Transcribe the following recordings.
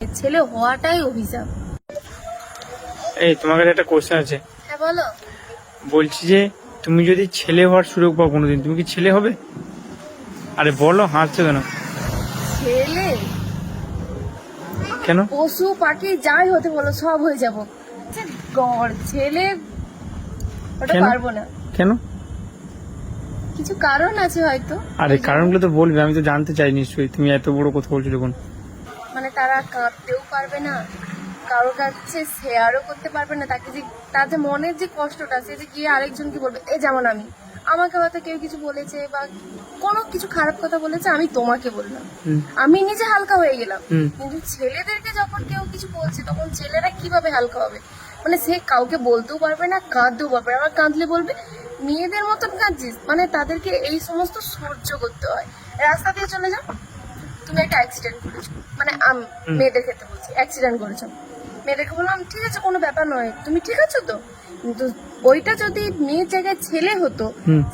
ছেলে হওয়াটাই অভিশাপ। এই তোমার কাছে একটা কোশ্চেন আছে। হ্যাঁ বলো। বলছি যে তুমি যদি ছেলে হওয়ার সুযোগ পাও কোনোদিন, তুমি কি ছেলে হবে? আরে বলো, হাসছো কেন? ছেলে কেন? পশু পাখি যাই হতে বলো সব হয়ে যাবো। গড় ছেলে ওটা কেন? পারবো না। কেন? কিছু কারণ আছে হয়তো। আরে কারণগুলো তো বলবে, আমি তো জানতে চাই নিশ্চয়ই। তুমি এত বড় কথা বলছো যখন। মানে তারা কাঁদতেও পারবে না, কারোর কাছে শেয়ারও করতে পারবে না। তাকে যে তার যে মনের যে কষ্টটা, সে যে গিয়ে আরেকজনকে বলবে। এই যেমন আমাকে হয়তো কেউ কিছু বলেছে বা কোনো কিছু খারাপ কথা বলেছে, আমি তোমাকে বললাম, আমি নিজে হালকা হয়ে গেলাম। কিন্তু ছেলেদেরকে যখন কেউ কিছু বলছে, তখন ছেলেরা কিভাবে হালকা হবে? মানে সে কাউকে বলতেও পারবে না, কাঁদতেও পারবে না। আবার কাঁদলে বলবে মেয়েদের মতন কাঁদছিস। মানে তাদেরকে এই সমস্ত সহ্য করতে হয়। রাস্তা দিয়ে চলে যাও, তুমি একটা অ্যাক্সিডেন্ট করেছো, মানে মেয়েদের ক্ষেত্রে বলছি, অ্যাক্সিডেন্ট করেছো, মেয়েদেরকে বললাম ঠিক আছে কোনো ব্যাপার নয়, তুমি ঠিক আছো তো। কিন্তু ওইটা যদি মেয়ের জায়গায় ছেলে হতো,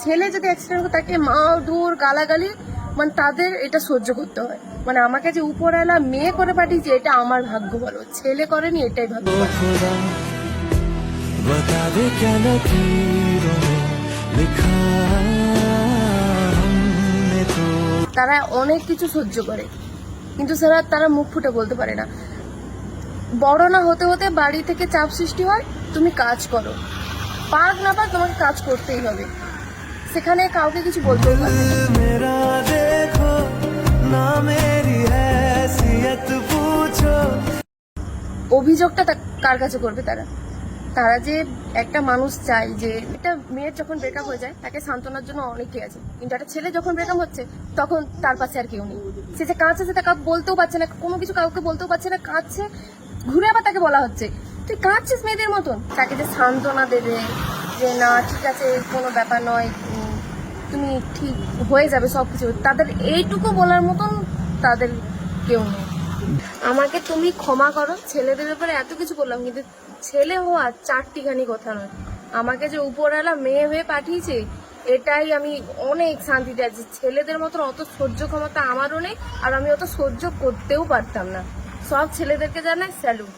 ছেলে যদি অ্যাক্সিডেন্ট করতো, তাকে মারধর গালাগালি, মানে তাদের এটা সহ্য করতে হয়। মানে আমাকে যে উপরওয়ালা মেয়ে করে পাঠিয়েছে, এটা আমার ভাগ্য বলো, ছেলে করেনি, এটাই ভাগ্য বলো। बता दे क्या लकीरों में लिखा हमने तो। তারা অনেক কিছু সহ্য করে, কিন্তু তারা মুখ ফুটে বলতে পারে না। বড় না হতে হতে বাড়ি থেকে চাপ সৃষ্টি হয়, তুমি কাজ করো, পাক না পাক তোমাকে কাজ করতেই হবে। সেখানে কাউকে কিছু বলতেও পারবে না। मेरा देखो ना मेरी हैसियत पूछो। অভিযোগটা কার কাছে করবে তারা? তারা যে একটা মানুষ চায় যে একটা মেয়ের যখন ব্রেকআপ হয়ে যায়, তাকে সান্ত্বনার জন্য অনেকে আছে, কিন্তু একটা ছেলে যখন ব্রেকআপ হচ্ছে, তখন তার পাশে আর কেউ নেই। সে যে কাঁদছে, সেটা কাউকে বলতেও পারছে না, কোনো কিছু কাউকে বলতেও পারছে না, কাঁদছে, ঘুরে আবার তাকে বলা হচ্ছে তুই কাঁদছিস মেয়েদের মতন। তাকে যে সান্ত্বনা দেবে যে না ঠিক আছে কোনো ব্যাপার নয়, তুমি ঠিক হয়ে যাবে সবকিছু, তাদের এইটুকু বলার মতন তাদের কেউ নেই। আমাকে তুমি ক্ষমা করো, ছেলেদের ব্যাপারে এত কিছু বললাম, কিন্তু ছেলে হওয়া চারটিখানি কথা নয়। আমাকে যে উপরওয়ালা মেয়ে হয়ে পাঠিয়েছে, এটাই আমি অনেক শান্তিতে আছি। ছেলেদের মতন অত সহ্য ক্ষমতা আমারও নেই, আর আমি অত সহ্য করতেও পারতাম না। সব ছেলেদেরকে জানাই স্যালুট।